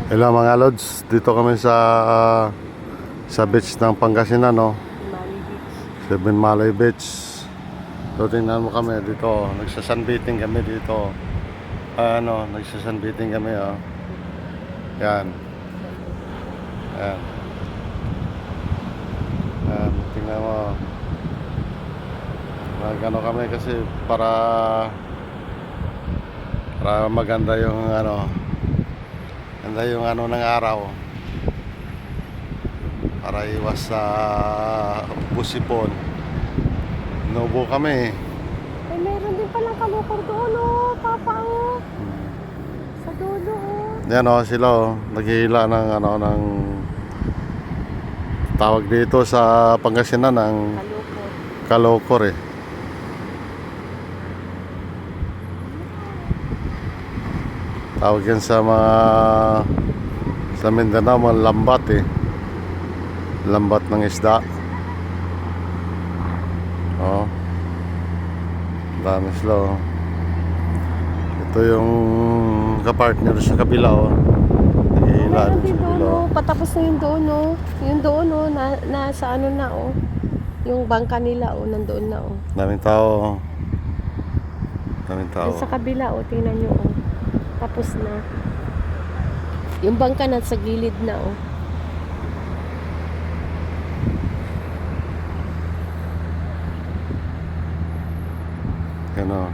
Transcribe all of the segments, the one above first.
Hello mga lods, dito kami sa beach ng Pangasinan, no? Mali Beach. Seven Malay Beach. So tingnan mo kami dito, nagsasunbathing kami dito. Nagsasunbathing kami, oh. Yan. Yan. Yan, tingnan mo. Nagano kami kasi para maganda yung ganda yung ng araw. Para iwas sa busipon. Inubo kami. Eh, meron din palang kalukor doon, oh. Papa, oh. Sa dulo, oh. Yan, oh, sila, oh, naghihila ng tawag dito sa Pangasinan ng Kalukor. kalokor, eh. Tawag yan sa Mindanao, mga lambat, eh. Lambat ng isda. Oh. Dami sila, oh. Ito yung kapartner sa kabila, oh. Naghihila Meron din din sa doon, kabila, oh. oh. Patapos na yung doon, oh. Yung doon, oh. Nasa ano na, oh. Yung bangka nila, oh. Nandoon na, oh. Daming tao, oh. Daming tao. Yung sa kabila, oh. Tingnan nyo, oh. Tapos na. Yung bangka nasa gilid na, oh. Yan, oh.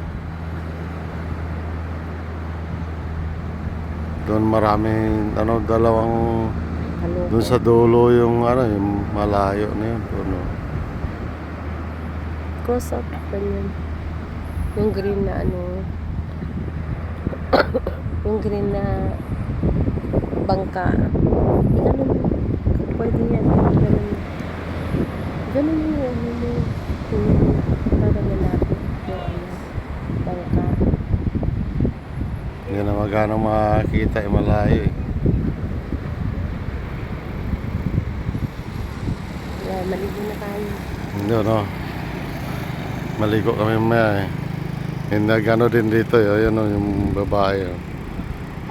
Doon maraming dalawang Kalukor. doon sa dulo yung yung malayo na yun doon, oh. Cross up, ganyan. Yung green na ano. Yung green na bangka. Ganun. Pwede yan. Ganun. Ganun yung ano mo. Para malapit. Yung bangka. Hindi na magkano makikita, malayo, eh. Wala, maligo na tayo. Hindi, no. Maligo kami mamaya, eh. Hindi nagano din dito, eh. Ayan, oh, yung babae, oh.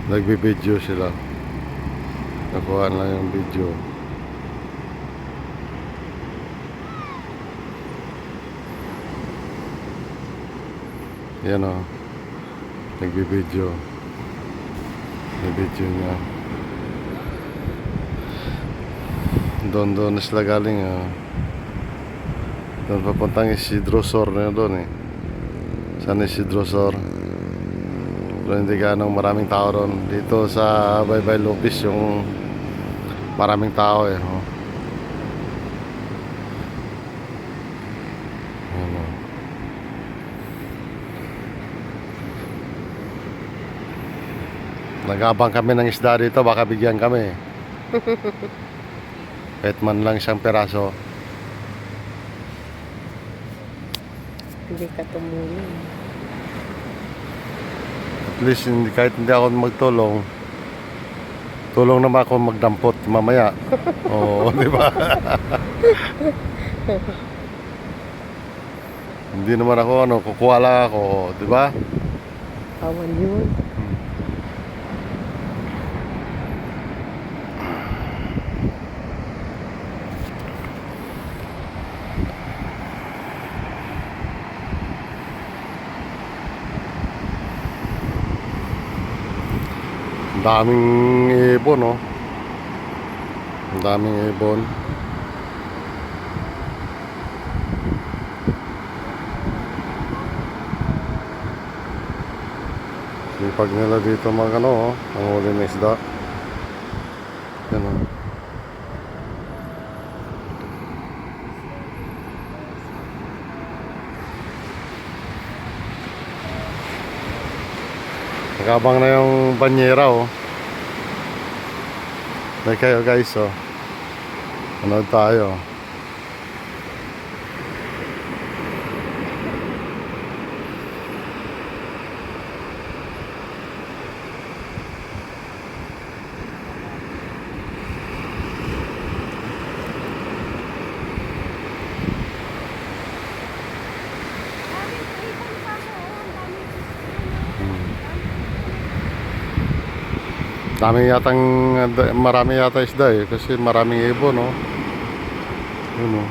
Nagbibideo sila. Nakuha lang yung video. Yan, oh. Nagbibideo. Nagbibideo niya. Doon sila galing, oh. Doon papuntang Isidro Sur na doon, eh. San Isidro Sur. Pero hindi ganong maraming tao doon. Dito sa Baybay Lopez yung maraming tao, eh. Oh. Ayan, oh. Nag-abang kami ng isda dito, baka bigyan kami. Kahit man lang isang peraso. Hindi ka tumulong. At least kahit hindi ako magtulong, tulong naman ako magdampot mamaya. Oo, di ba? Hindi naman ako kukuha lang ako, di ba? Kawan yun. Ang daming ibon, no? Ang daming ibon. Sipag nila dito ang huli ng isda. Yan, oh. Nagabang na yung banyera, oh. Like kayo, guys, oh. Manood tayo. Marami yata isda eh. Kasi maraming ibon, no? Yun, no?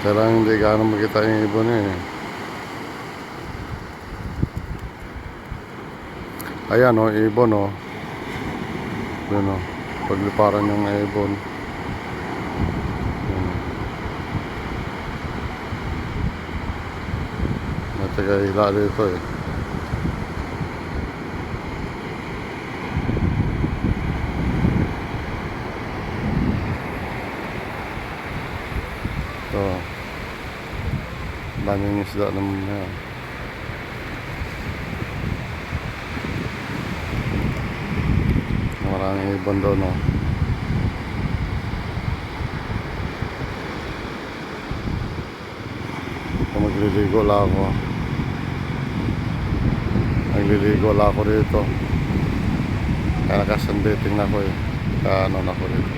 Kaya lang hindi gaano makita yung ibon eh. Ayan, no? Ibon, no? Yun, no? Pagliparan yung ibon. Yun. Natagahila dito eh. Ito. Daming isda naman yan. Maraming ibon doon, no? Magliligo lang ako. Nagliligo lang ako dito. Kaya nakasundating na ako eh. Kaano na ako dito.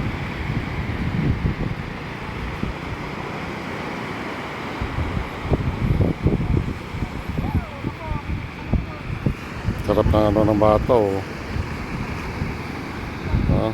Sarap ng ano ng bata oh. Ha?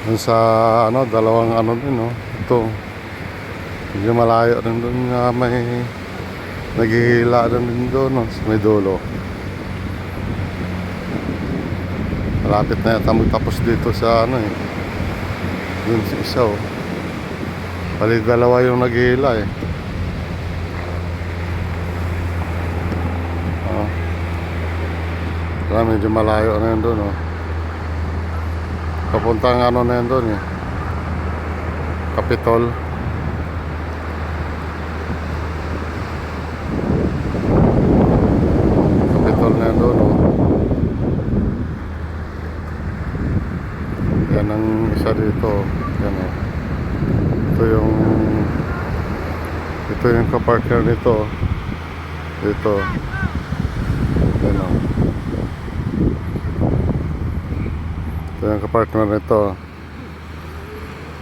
Dun sa ano, dalawang ano din no. Ito. Medyo malayo rin doon na may naghihila din doon no, sa may dulo. Malapit na yata magtapos dito sa ano eh. Dun sa isa oh. Bali dalawa yung naghihila eh. Kaya medyo malayo na yun doon oh. Papuntang ano na yun doon eh. Capitol. Capitol na yun doon oh. Yan ang isa dito. Yan oh. Ito yung kaparker nito. Dito. Yan oh. Ito yung kapartner nito.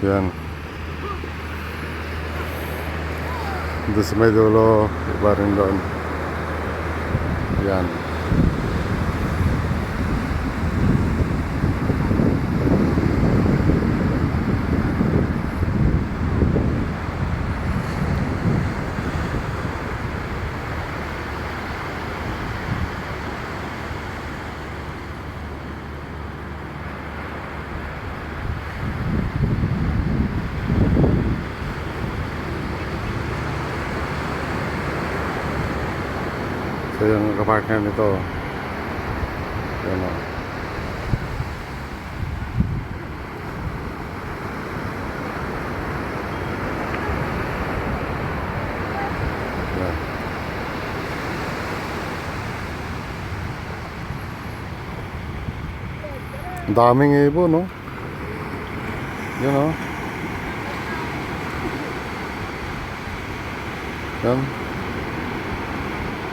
Yan. Doon sa may dulo, iba rin doon. Yan. Ito yung kapartner nito. Yan o. Yan. Ang daming ibon no. Yan o. Yan.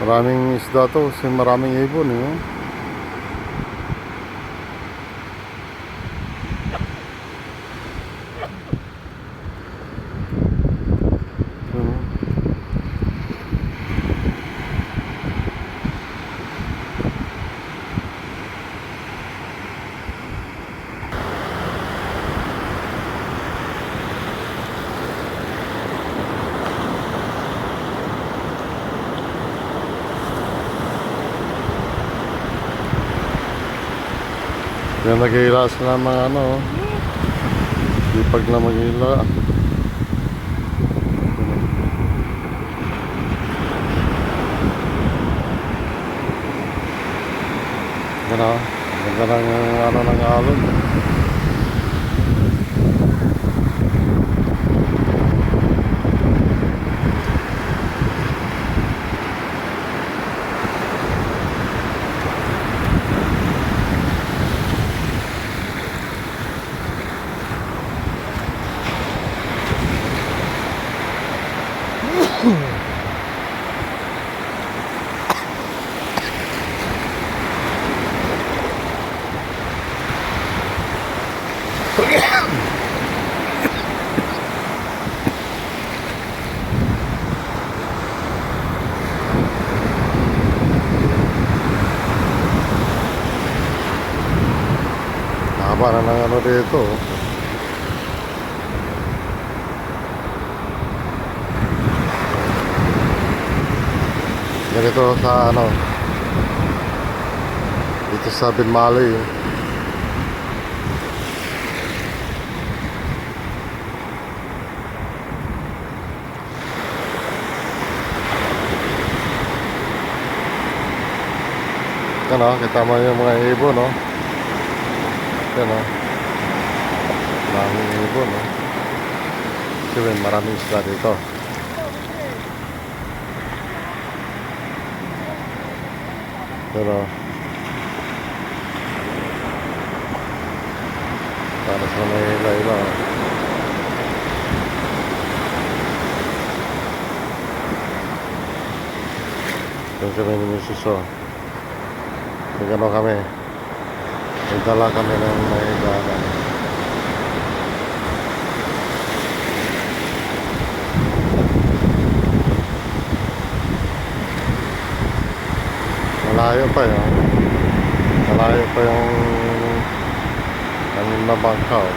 Maraming isda to kasi maraming ibon eh. Yan nag-iila sila ng mga ano. Dipag na mag-iila. Yan o. Ganda ng ano ng alon. Haba na ng ano dito. Ganito sa ano, dito sa Binmali. Ano, kita mo yung mga ibon, no? Yan, no? Maraming ibon, no? Kasi maraming isla dito. Pero para sa may iba-iba, oh. Doon kami ni Mrs. O. Nagano kami. Nagdala kami ng may ibahan. Malayo pa yun. Malayo pa yung kanina na bangka, oh.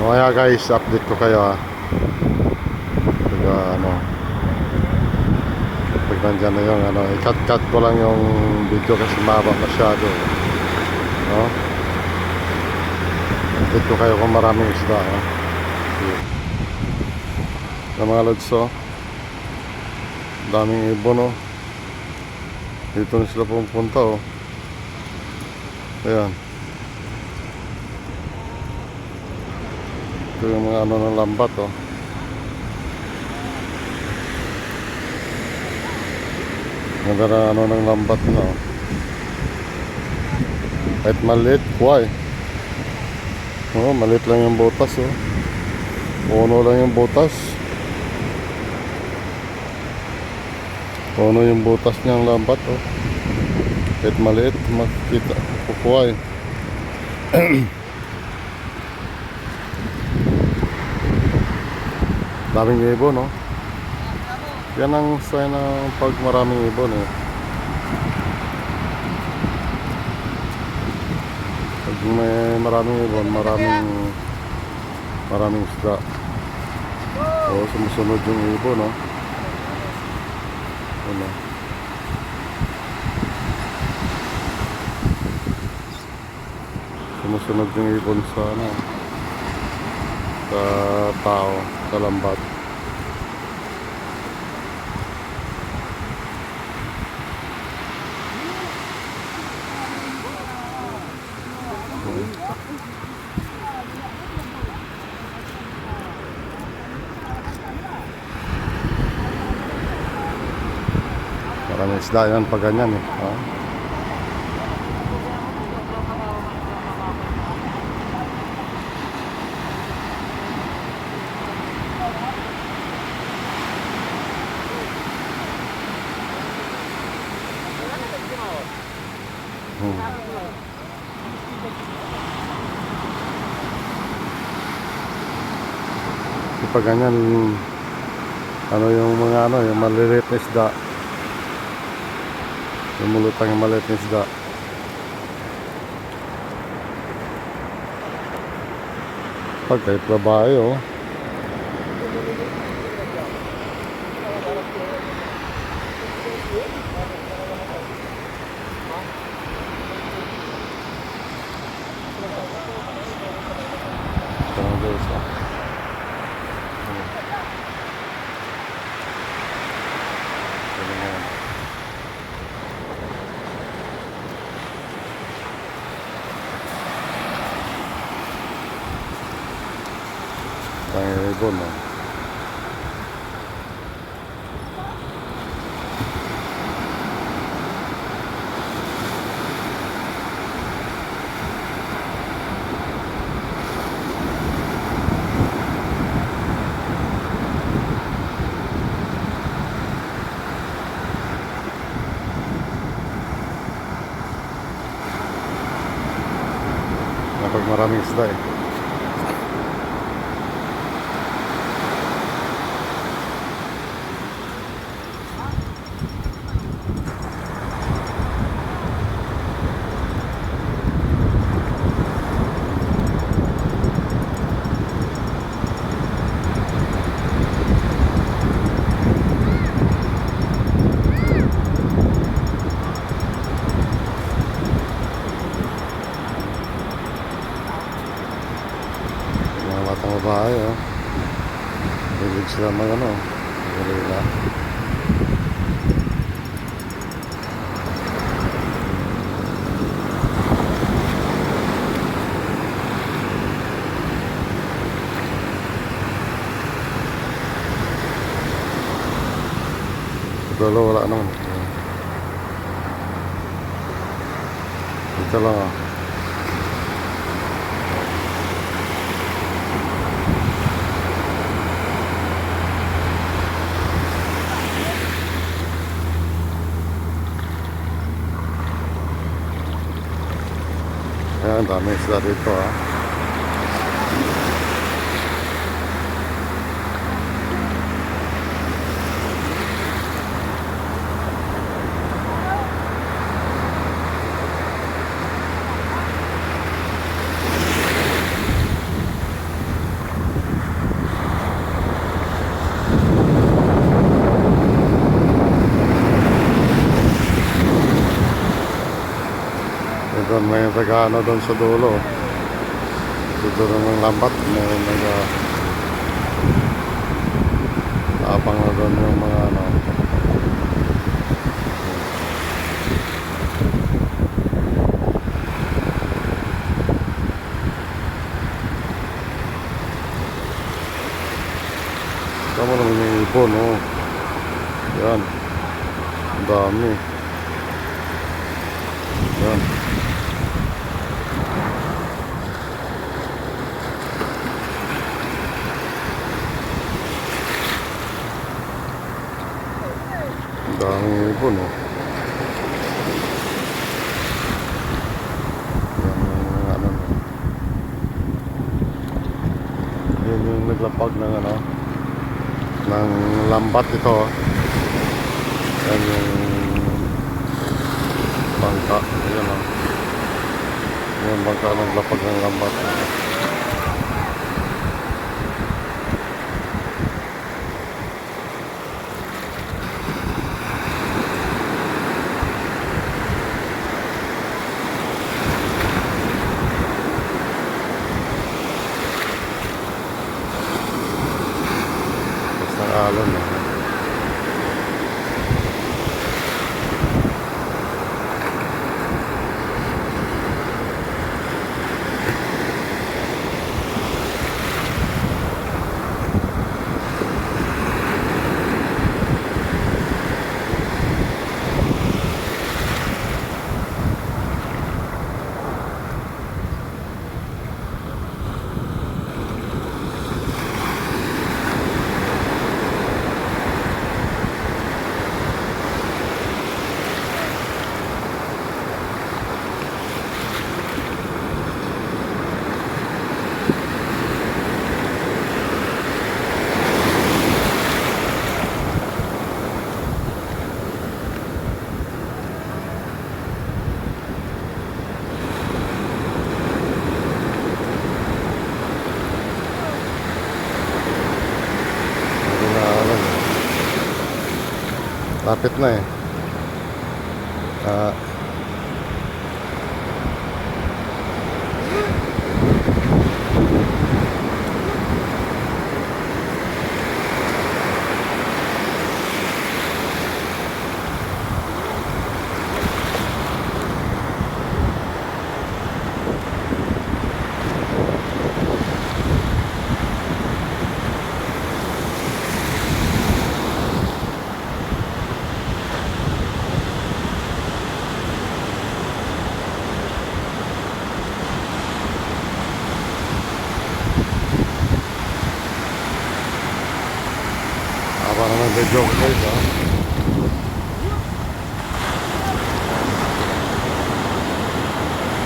Mamaya guys, update ko kayo, ha. Pag ano, pag nandyan na yung ano, i-cut ko lang yung video kasi mahaba masyado, no? Update ko kayo kung maraming isda, ha. Na mga lods, oh. Daming ibon, oh. Dito na sila pumunta, oh. Ayan. Ito yung mga ano ng lambat, oh. Ganda na ano ng lambat na, oh. Kahit maliit, kuway. Oh, maliit lang yung butas, oh. Puno lang yung butas. Puno yung butas niyang lambat, oh. Kahit maliit, makikita, kukuhay. Daming ibon, no? Yan ang sign ng pag maraming ibon, eh. Pag may maraming ibon, maraming isda. O, sumusunod yung ibon, no? Ano? Sumusunod yung ibon sa ano, sa tao, sa lambat. Maraming isda yan pag ganyan, eh. Oh. Pag ganyan, ano yung mga ano, yung maliliit na isda, yung mulutang yung maliit na isda. Pag kahit babae, oh. Ang ibon, no? maraming isda eh. Mga batang babae, oh. Hilig sila mag ano, gorilla. Dulo wala naman. Dito lang, oh. Ayan, dami isda dito, ah. Doon may taga-ano doon sa dulo. Sa dulo ng lambat, may abang na doon yung mga ano. Tama naman yung ibon, oh. Yan. Ang dami. Yan. Ang daming ibon, oh. Yan yung ano. Yan yung naglapag ng ano, ng lambat ito, oh. Yan yung bangka. Ayan, oh. Yan bangka naglapag ng lambat. Basta alon, oh. Lapit na eh. Parang nag-joke guys, ha.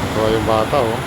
Ito yung bata, oh.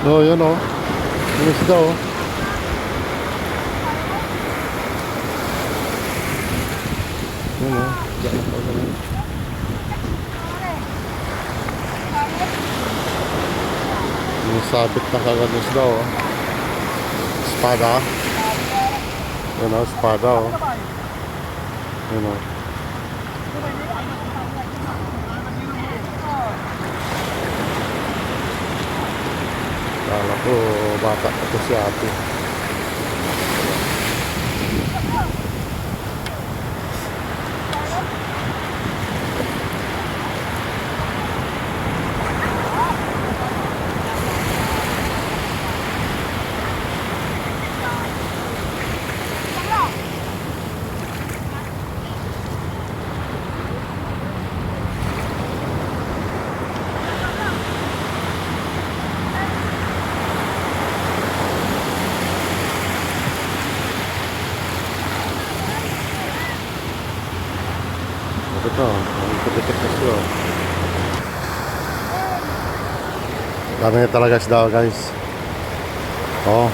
Oh, yun oh. Yung isda oh. Yun oh. Diyan ako ganun. Yung sabit na kagad yung isda oh. Espada. Yun oh, espada oh. Yun oh. Kala ko bata ito si ate. Ito, ikot-ikot na siya. Dami na talaga isda guys. Oh.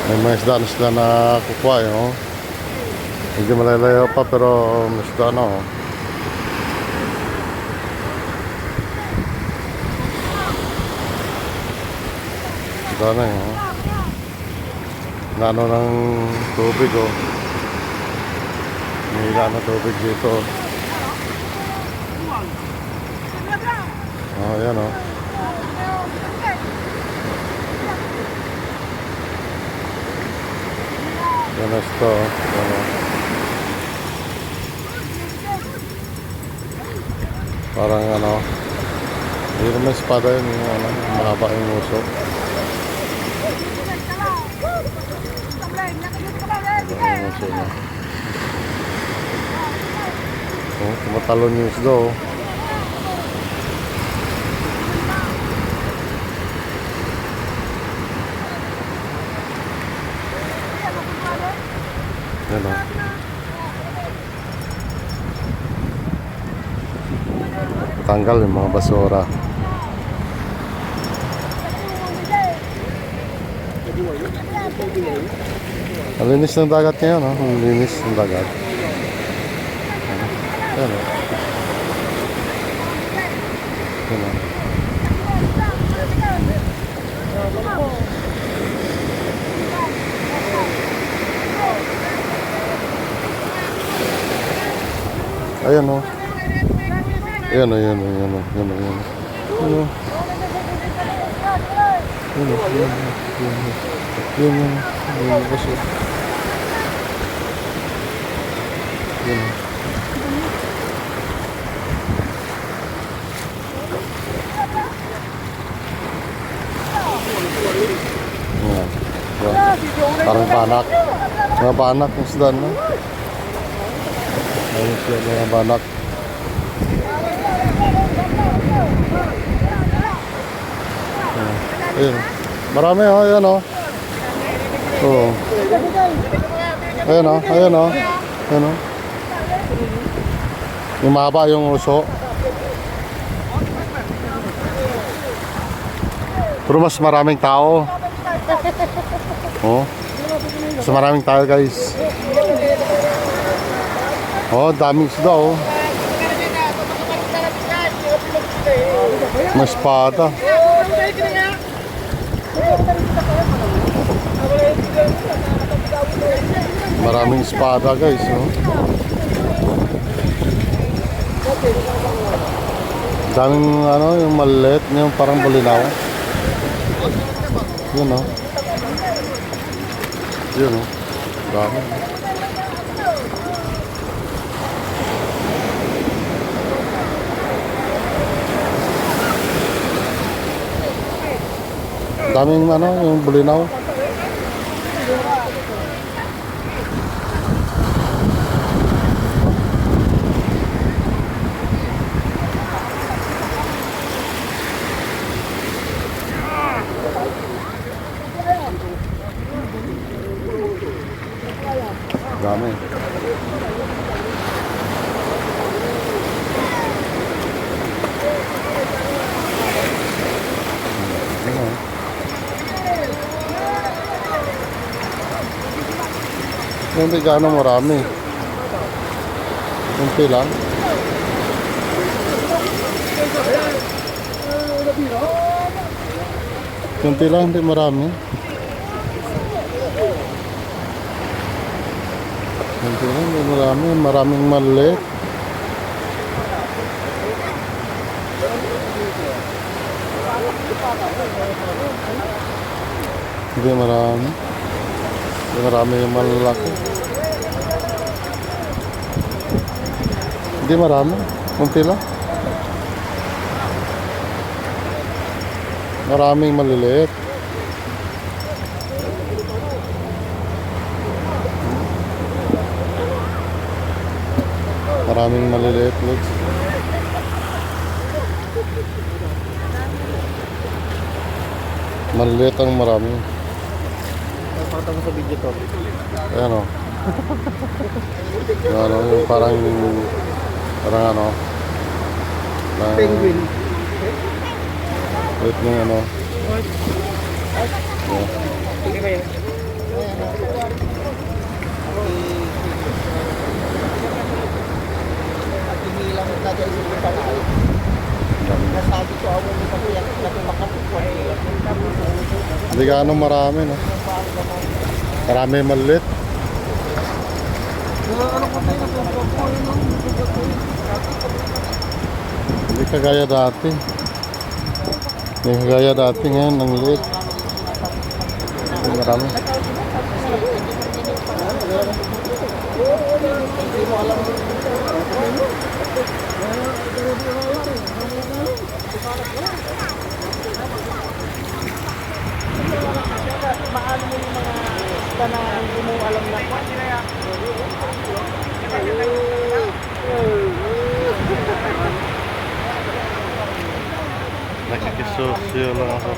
May mga isda na sila na kukuha eh, oh. Hindi malalayo pa pero may isda na oh. Isda na eh, oh. Nano ng tubig oh. May hila na tubig dito. Oh, yan oh. Yan na ito. Yan oh. Parang ano. Hindi naman espada yun. Yung ano, mahaba yung uso. Yung uso na. Oh, tumatalon yung isda oh. Yan oh. Tanggal yung mga basura. Ang linis ng dagat ngayon oh. Ang linis ng dagat. Yan o. Yan o. Ayan o. Ayan o, ayan o, ayan o, ayan o, ayan o. Ayan o. Ayan o, ayan o, ayan o. Ayan o, ayan o, kasi. Ayan o. Ayan. Ayan. Parang banak. Mga banak yung isda no? Ayun siya mga banak. Ayan. Marami oh, ayan oh. Oo. Ayan oh, ayan oh. Ayan oh. Yung mahaba yung uso. Pero mas maraming tao. Oh. Mas maraming tao guys. Oh, daming isda oh. May espada. Maraming espada guys oh. Daming ano, yung maliit, yung parang bulinaw. Yun o. Yun o. Dami. Daming ano, yung bulinaw. Dami. Hindi gaano marami. Kunti lang. Kunti lang, hindi marami. Kunti lang, hindi marami. Maraming maliit. Hindi marami. Hindi marami yung malalaki. Hindi marami. Kunti lang. Maraming maliliit. Maraming maliliit, look. Maliliit ang marami. Pakita mo sa video to. Ayan o. Yung ano, yung parang ano. Parang, Penguin. wait mo yung ano. Yeah. Sige ba yun? At hinilang na dahil sa panay. Nasabi ko ako ni kasi yan na makapagpuan. Hindi gaano marami, no? Marami maliliit. Ano ko tayo na Hindi kagaya dati. Hindi kagaya dati ngayon, ang liit. Hindi marami. Paano mo yung mga isda na hindi mo alam na Nakikisosyo lang ako.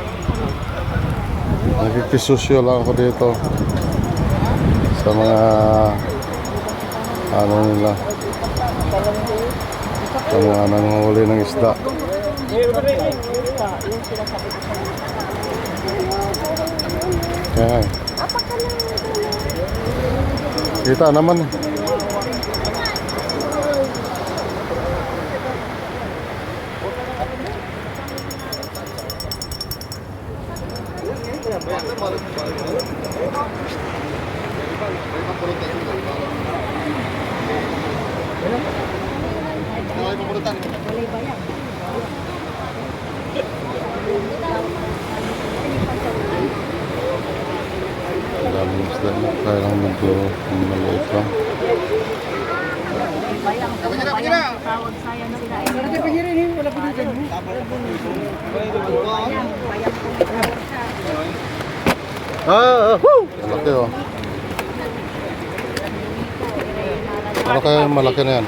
Nakikisosyo lang ako dito. Sa mga ano nila. Sa mga nanguhuli ng isda. Kaya kita naman eh. Daming isda na. Kaya lang medyo maliit lang. Malaki oh. Ano kaya yung malaki na yan?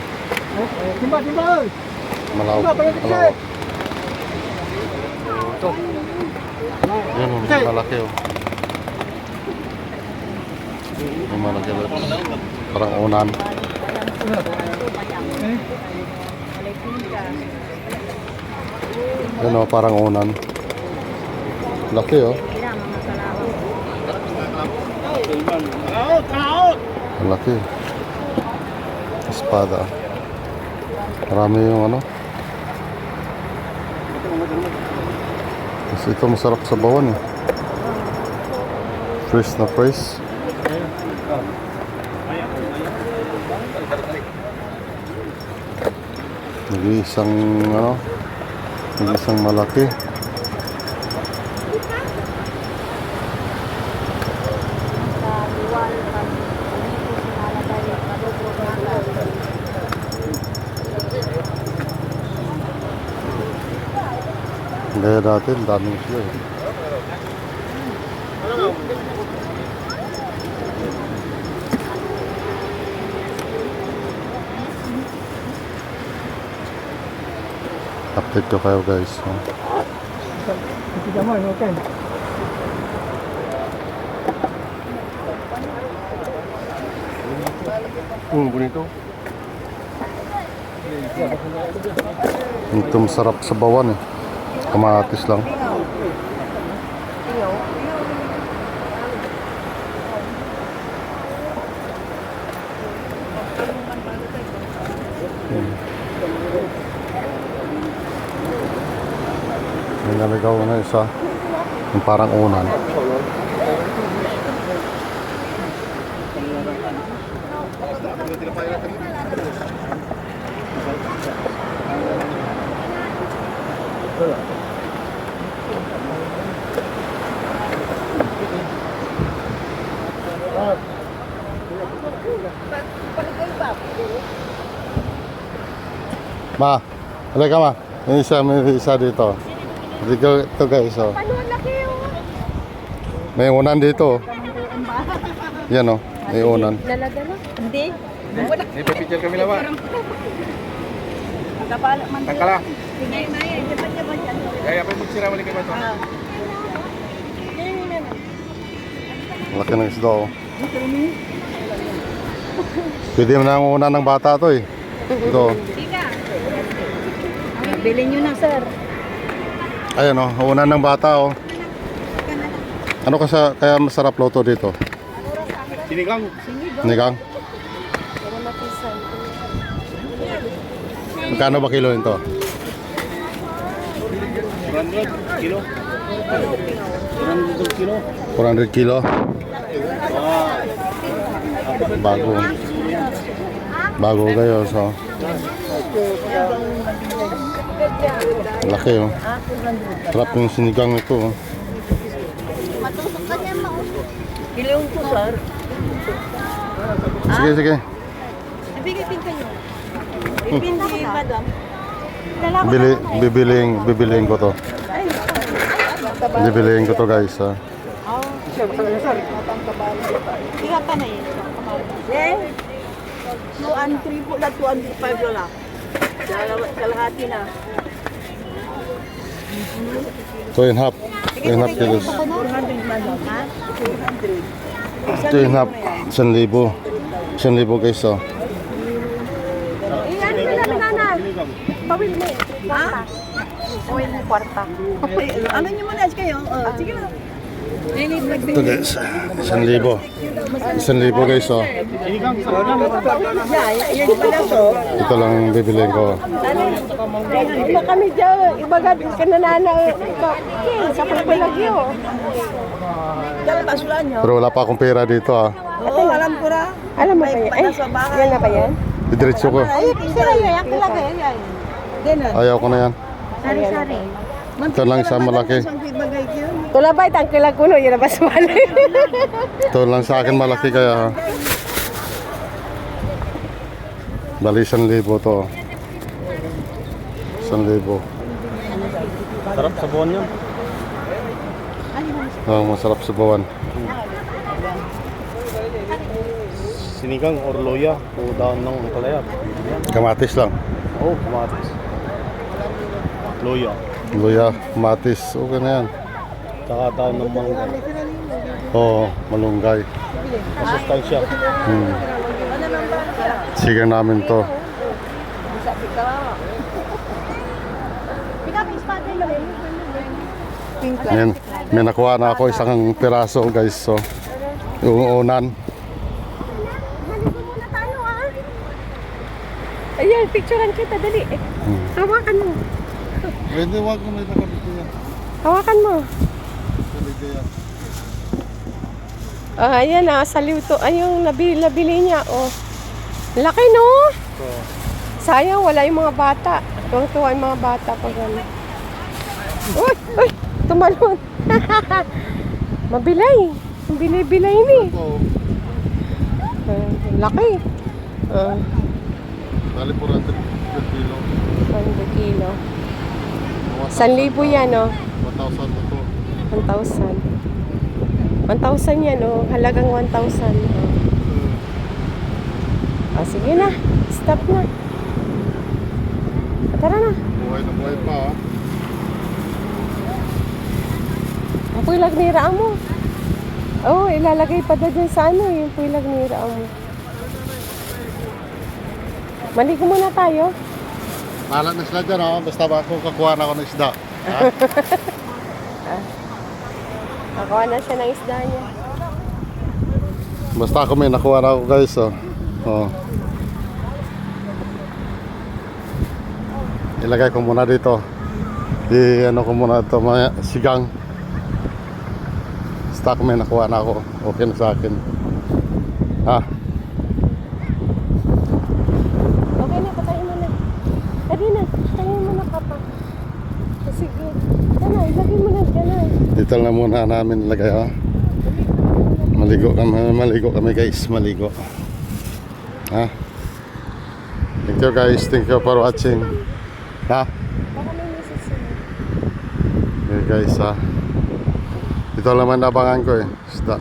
Timba! Malawak. Malawak. Yan oh, malaki oh. Yung malaki ulit. Parang unan. Yan oh, parang unan. Laki oh. Laki. Espada. Marami yung ano. Kasi ito masarap sa bawan eh. Fresh na fresh. Nag-iisang ano, nag-iisang malaki. Gaya dati, ang daming sila eh. Update ko kayo guys. Kita mo, okay. Bonito. Ito masarap sa bawan eh. Kamatis lang. May naligaw na isa. Yung parang unan. Ma, halika ma. May isa dito. Dito ito guys. Oh. May unan dito. Yan oh. May unan. Lalaga na? Hindi. May picture kami lawa. Tangkala. Kaya pa magsira balik ka ba ito? Laki ng isda oh. Pwede mo na ang unan ng bata to eh. Ito. Bilhin nyo na, sir. Ayan oh. Unan ng bata oh. Ano kaya masarap loto dito? Sinigang. Nigang? Magkano ba kilo ito? 400 kilo. 400 kilo. 400 kilo? Bago. Bago kayo so. Laki oh. Sarap yung sinigang ito oh. Bilhin ko, sir. Sige, sige. Bigay-pin kayo. Bibindi, madam. Bibiliin ko to. Bibiliin ko to guys ha. Tiga pa na yun. Eh? 2 po na 205 dola. Kalahati na. 2 and a half. 2 and a half kilos. 400 madam, ha? 200. 2 and a half. 1,000. 1,000 guys oh. Iyan mo na nanan. Pawil mo. Ha? Pawil mo kwarta. Ano nyo muna kayo? Sige lang. Ito guys. 1,000. 1,000 guys oh. Yan pala to. Ito lang bibiliin ko. Iba kami dyan. Ibagad ka na nana. Sa pagpalagyo. Dala basulan nyo. Pero wala pa akong pera dito ah. Oo, alam ko na. Alam mo ba yan? Ay, yan na ba yan? Didiretso ko. Ay, sila yan. Talaga yan. Ganun. Ayaw ko na yan. Sari-sari. Ito lang sa malaki. Tulabay, tangkilag ko no. Yan na basulan. Ito lang sa akin malaki kaya ha. Bali 1,000 to. 1,000. Sarap sa buwan yan. Oh, masarap sa bawan. Sinigang or loya o daon ng palaya. Kamatis lang. Oh, kamatis. Loya. Luya, kamatis. Okay na yan. Tsaka daon ng mangga. Oo, malunggay. Masustansya. Sigang namin to. Ayan, may nakuha na ako isang piraso guys. So, yung unan. Ayan, picturean kita. Dali. Hawakan mo. Pwede wag mo may nakabito yan. Hawakan mo. Ayan ah, saliw to. Ay, yung nabili niya. Oh. Laki no? Sayang, wala yung mga bata. Tuwang-tuwa yung mga bata pag ano. Uy! Uy! Tumalon! Mabilay! Bilay-bilay ni. Laki. Dali 400 kilo. 100 kilo. 1,000 yan, oh. 1,000 mo to. 1,000. 1,000 yan, oh. Halagang 1,000. Oh, sige na. Stop na. Tara na. Buhay na buhay pa ha. Ang puilag nira mo. Oh, ilalagay pa na dyan sa ano, yung puilag nira mo. Maligo muna tayo. Mahala na sila dyan ha. Basta ba kung kakuha na ako ng isda. Ha? Nakuha na siya ng isda niya. Basta ako may nakuha na ako guys oh. Oh. ilagay ko muna dito. Ano ko muna ito, mga sigang. Stock may nakuha na ako. Okay na sa akin. Ha? Okay na, patayin mo na. Dali na, patayin mo na papa. Sige. Tanay, ilagay mo na dyan. Dito na muna namin ilagay, ha? Maligo kami guys, maligo. Ha? Thank you guys, thank you for watching. Ha? Baka may message sila. Okay guys, ha? Ito naman abangan ko eh, isda.